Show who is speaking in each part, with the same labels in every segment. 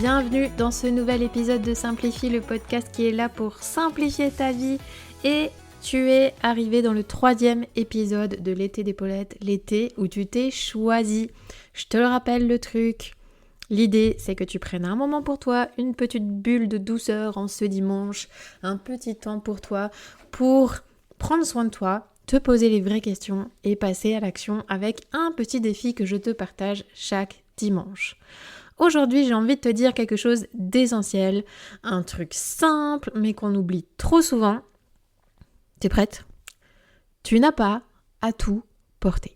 Speaker 1: Bienvenue dans ce nouvel épisode de Simplifie, le podcast qui est là pour simplifier ta vie. Et tu es arrivé dans le 3e épisode de l'été d'épaulettes, l'été où tu t'es choisi. Je te le rappelle le truc. L'idée, c'est que tu prennes un moment pour toi, une petite bulle de douceur en ce dimanche, un petit temps pour toi, pour prendre soin de toi, te poser les vraies questions et passer à l'action avec un petit défi que je te partage chaque dimanche. Aujourd'hui, j'ai envie de te dire quelque chose d'essentiel, un truc simple mais qu'on oublie trop souvent. T'es prête ? Tu n'as pas à tout porter.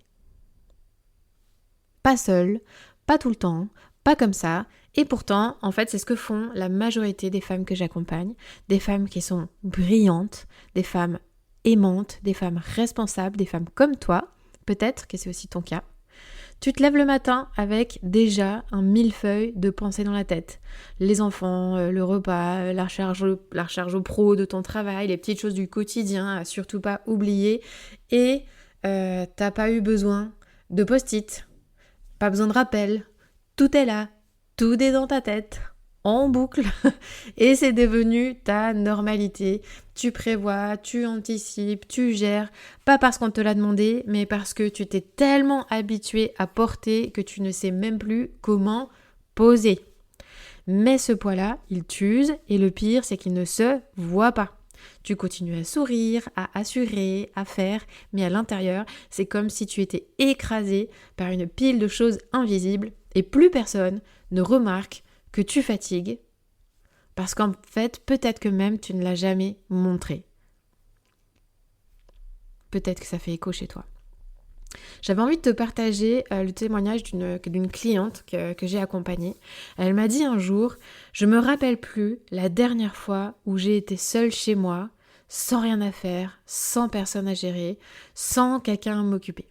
Speaker 1: Pas seule, pas tout le temps, pas comme ça. Et pourtant, en fait, c'est ce que font la majorité des femmes que j'accompagne, des femmes qui sont brillantes, des femmes aimantes, des femmes responsables, des femmes comme toi. Peut-être que c'est aussi ton cas. Tu te lèves le matin avec déjà un millefeuille de pensées dans la tête. Les enfants, le repas, la recharge au pro de ton travail, les petites choses du quotidien à surtout pas oublier. Et t'as pas eu besoin de post-it, pas besoin de rappel. Tout est là, tout est dans ta tête, en boucle. Et c'est devenu ta normalité. Tu prévois, tu anticipes, tu gères, pas parce qu'on te l'a demandé, mais parce que tu t'es tellement habitué à porter que tu ne sais même plus comment poser. Mais ce poids-là, il t'use et le pire, c'est qu'il ne se voit pas. Tu continues à sourire, à assurer, à faire, mais à l'intérieur, c'est comme si tu étais écrasé par une pile de choses invisibles et plus personne ne remarque que tu fatigues parce qu'en fait, peut-être que même tu ne l'as jamais montré. Peut-être que ça fait écho chez toi. J'avais envie de te partager le témoignage d'une cliente que j'ai accompagnée. Elle m'a dit un jour, je me rappelle plus la dernière fois où j'ai été seule chez moi, sans rien à faire, sans personne à gérer, sans quelqu'un à m'occuper.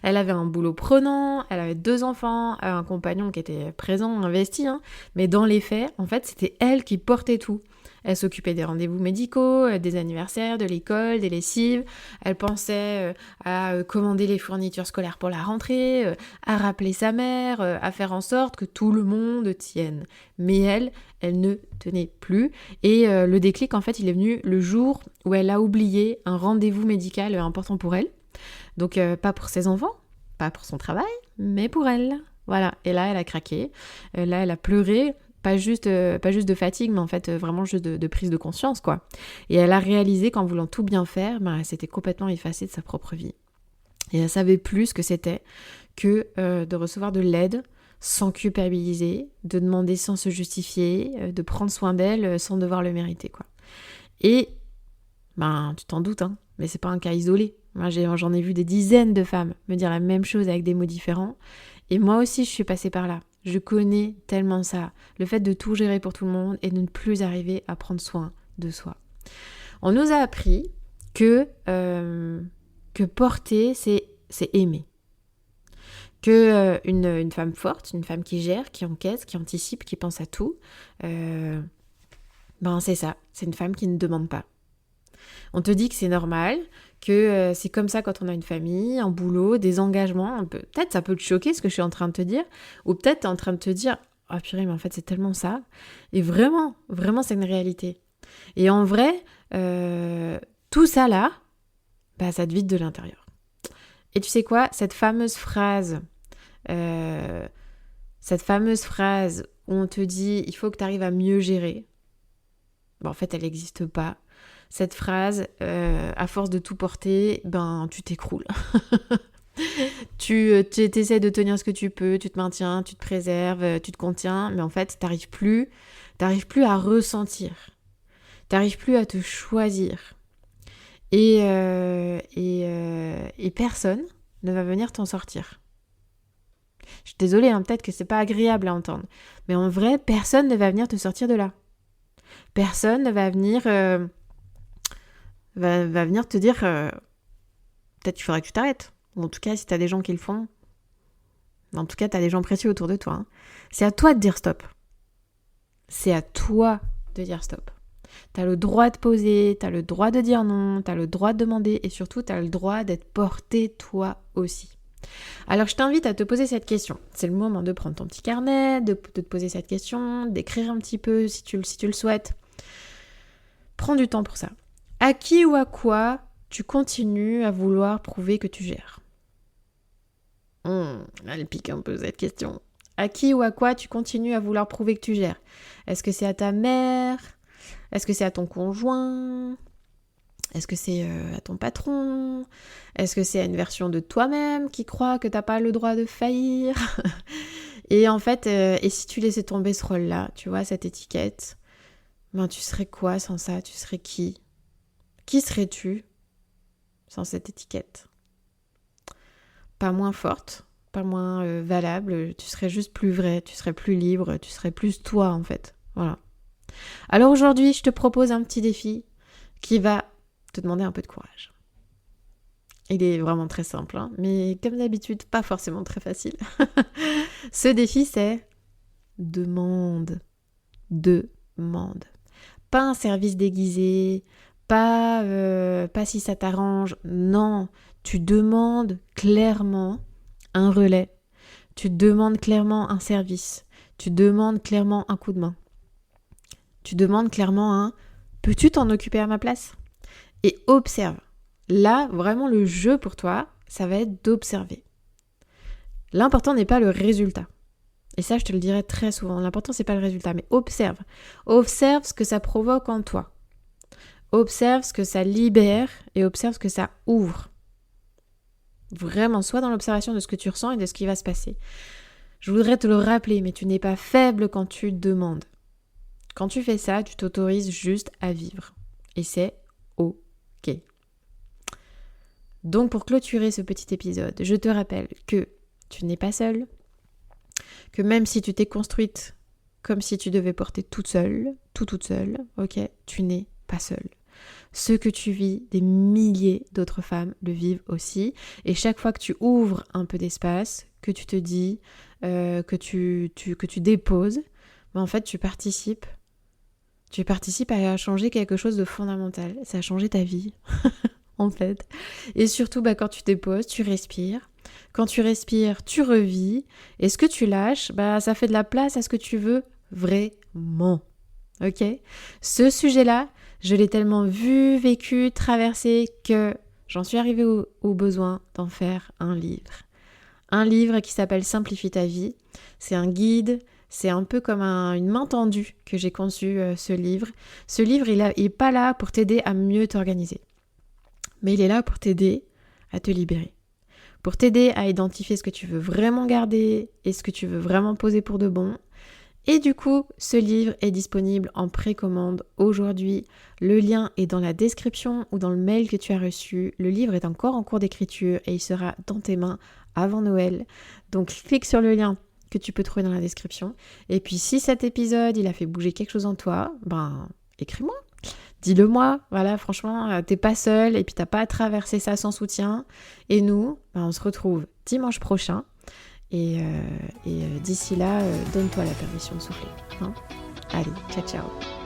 Speaker 1: Elle avait un boulot prenant, elle avait 2 enfants, un compagnon qui était présent, investi, mais dans les faits, en fait, c'était elle qui portait tout. Elle s'occupait des rendez-vous médicaux, des anniversaires, de l'école, des lessives. Elle pensait à commander les fournitures scolaires pour la rentrée, à rappeler sa mère, à faire en sorte que tout le monde tienne. Mais elle ne tenait plus. Et le déclic, en fait, il est venu le jour où elle a oublié un rendez-vous médical important pour elle. Donc pas pour ses enfants, pas pour son travail, mais pour elle. Voilà. Et là, elle a craqué. Là, elle a pleuré. Pas juste de fatigue, mais en fait vraiment juste de prise de conscience, quoi. Et elle a réalisé qu'en voulant tout bien faire, elle s'était complètement effacée de sa propre vie. Et elle savait plus ce que c'était que de recevoir de l'aide sans culpabiliser, de demander sans se justifier, de prendre soin d'elle sans devoir le mériter, quoi. Et tu t'en doutes, mais c'est pas un cas isolé. Moi, j'en ai vu des dizaines de femmes me dire la même chose avec des mots différents. Et moi aussi, je suis passée par là. Je connais tellement ça. Le fait de tout gérer pour tout le monde et de ne plus arriver à prendre soin de soi. On nous a appris que porter, c'est aimer. Que une femme forte, une femme qui gère, qui encaisse, qui anticipe, qui pense à tout, c'est ça. C'est une femme qui ne demande pas. On te dit que c'est normal, que c'est comme ça quand on a une famille, un boulot, des engagements. Peut-être ça peut te choquer ce que je suis en train de te dire, ou peut-être tu es en train de te dire « Oh purée, mais en fait c'est tellement ça ». Et vraiment, vraiment c'est une réalité. Et en vrai, tout ça là, ça te vide de l'intérieur. Et tu sais quoi, cette fameuse phrase où on te dit « Il faut que tu arrives à mieux gérer », en fait elle n'existe pas. Cette phrase, à force de tout porter, tu t'écroules. Tu essaies de tenir ce que tu peux, tu te maintiens, tu te préserves, tu te contiens, mais en fait, t'arrives plus à ressentir. T'arrives plus à te choisir. Et personne ne va venir t'en sortir. Je suis désolée, peut-être que c'est pas agréable à entendre, mais en vrai, personne ne va venir te sortir de là. Personne ne va venir... va venir te dire peut-être qu'il faudrait que tu t'arrêtes. Ou en tout cas, si tu as des gens qui le font, en tout cas, tu as des gens précieux autour de toi. C'est à toi de dire stop. C'est à toi de dire stop. Tu as le droit de poser, tu as le droit de dire non, tu as le droit de demander et surtout, tu as le droit d'être porté toi aussi. Alors je t'invite à te poser cette question. C'est le moment de prendre ton petit carnet, de te poser cette question, d'écrire un petit peu si tu le souhaites. Prends du temps pour ça. À qui ou à quoi tu continues à vouloir prouver que tu gères ? Elle pique un peu cette question. À qui ou à quoi tu continues à vouloir prouver que tu gères ? Est-ce que c'est à ta mère ? Est-ce que c'est à ton conjoint ? Est-ce que c'est à ton patron ? Est-ce que c'est à une version de toi-même qui croit que t'as pas le droit de faillir ? Et en fait, et si tu laissais tomber ce rôle-là, tu vois, cette étiquette, ben tu serais quoi sans ça ? Tu serais qui ? Qui serais-tu sans cette étiquette ? Pas moins forte, pas moins valable, tu serais juste plus vraie, tu serais plus libre, tu serais plus toi en fait. Voilà. Alors aujourd'hui, je te propose un petit défi qui va te demander un peu de courage. Il est vraiment très simple, hein, mais comme d'habitude, pas forcément très facile. Ce défi, c'est demande. Demande. Pas un service déguisé, pas si ça t'arrange. Non, tu demandes clairement un relais. Tu demandes clairement un service. Tu demandes clairement un coup de main. Tu demandes clairement un « peux-tu t'en occuper à ma place ?» Et observe. Là, vraiment, le jeu pour toi, ça va être d'observer. L'important n'est pas le résultat. Et ça, je te le dirai très souvent. L'important, c'est pas le résultat, mais observe. Observe ce que ça provoque en toi. Observe ce que ça libère et observe ce que ça ouvre. Vraiment, sois dans l'observation de ce que tu ressens et de ce qui va se passer. Je voudrais te le rappeler, mais tu n'es pas faible quand tu demandes. Quand tu fais ça, tu t'autorises juste à vivre. Et c'est OK. Donc pour clôturer ce petit épisode, je te rappelle que tu n'es pas seule, que même si tu t'es construite comme si tu devais porter toute seule, ok, tu n'es pas seule. Ce que tu vis, des milliers d'autres femmes le vivent aussi. Et chaque fois que tu ouvres un peu d'espace, que tu te dis, que tu déposes, ben en fait tu participes. Tu participes à changer quelque chose de fondamental. Ça a changé ta vie, en fait. Et surtout, quand tu déposes, tu respires. Quand tu respires, tu revis. Et ce que tu lâches, ça fait de la place à ce que tu veux vraiment. Ok ? Ce sujet-là, je l'ai tellement vu, vécu, traversé que j'en suis arrivée au besoin d'en faire un livre. Un livre qui s'appelle « Simplifie ta vie ». C'est un guide, c'est un peu comme une main tendue que j'ai conçu ce livre. Ce livre, il n'est pas là pour t'aider à mieux t'organiser. Mais il est là pour t'aider à te libérer. Pour t'aider à identifier ce que tu veux vraiment garder et ce que tu veux vraiment poser pour de bon. Et du coup, ce livre est disponible en précommande aujourd'hui. Le lien est dans la description ou dans le mail que tu as reçu. Le livre est encore en cours d'écriture et il sera dans tes mains avant Noël. Donc clique sur le lien que tu peux trouver dans la description. Et puis si cet épisode, il a fait bouger quelque chose en toi, écris-moi. Dis-le-moi, voilà, franchement, t'es pas seule et puis t'as pas à traverser ça sans soutien. Et nous, on se retrouve dimanche prochain. Et d'ici là, donne-toi la permission de souffler. Allez, ciao, ciao.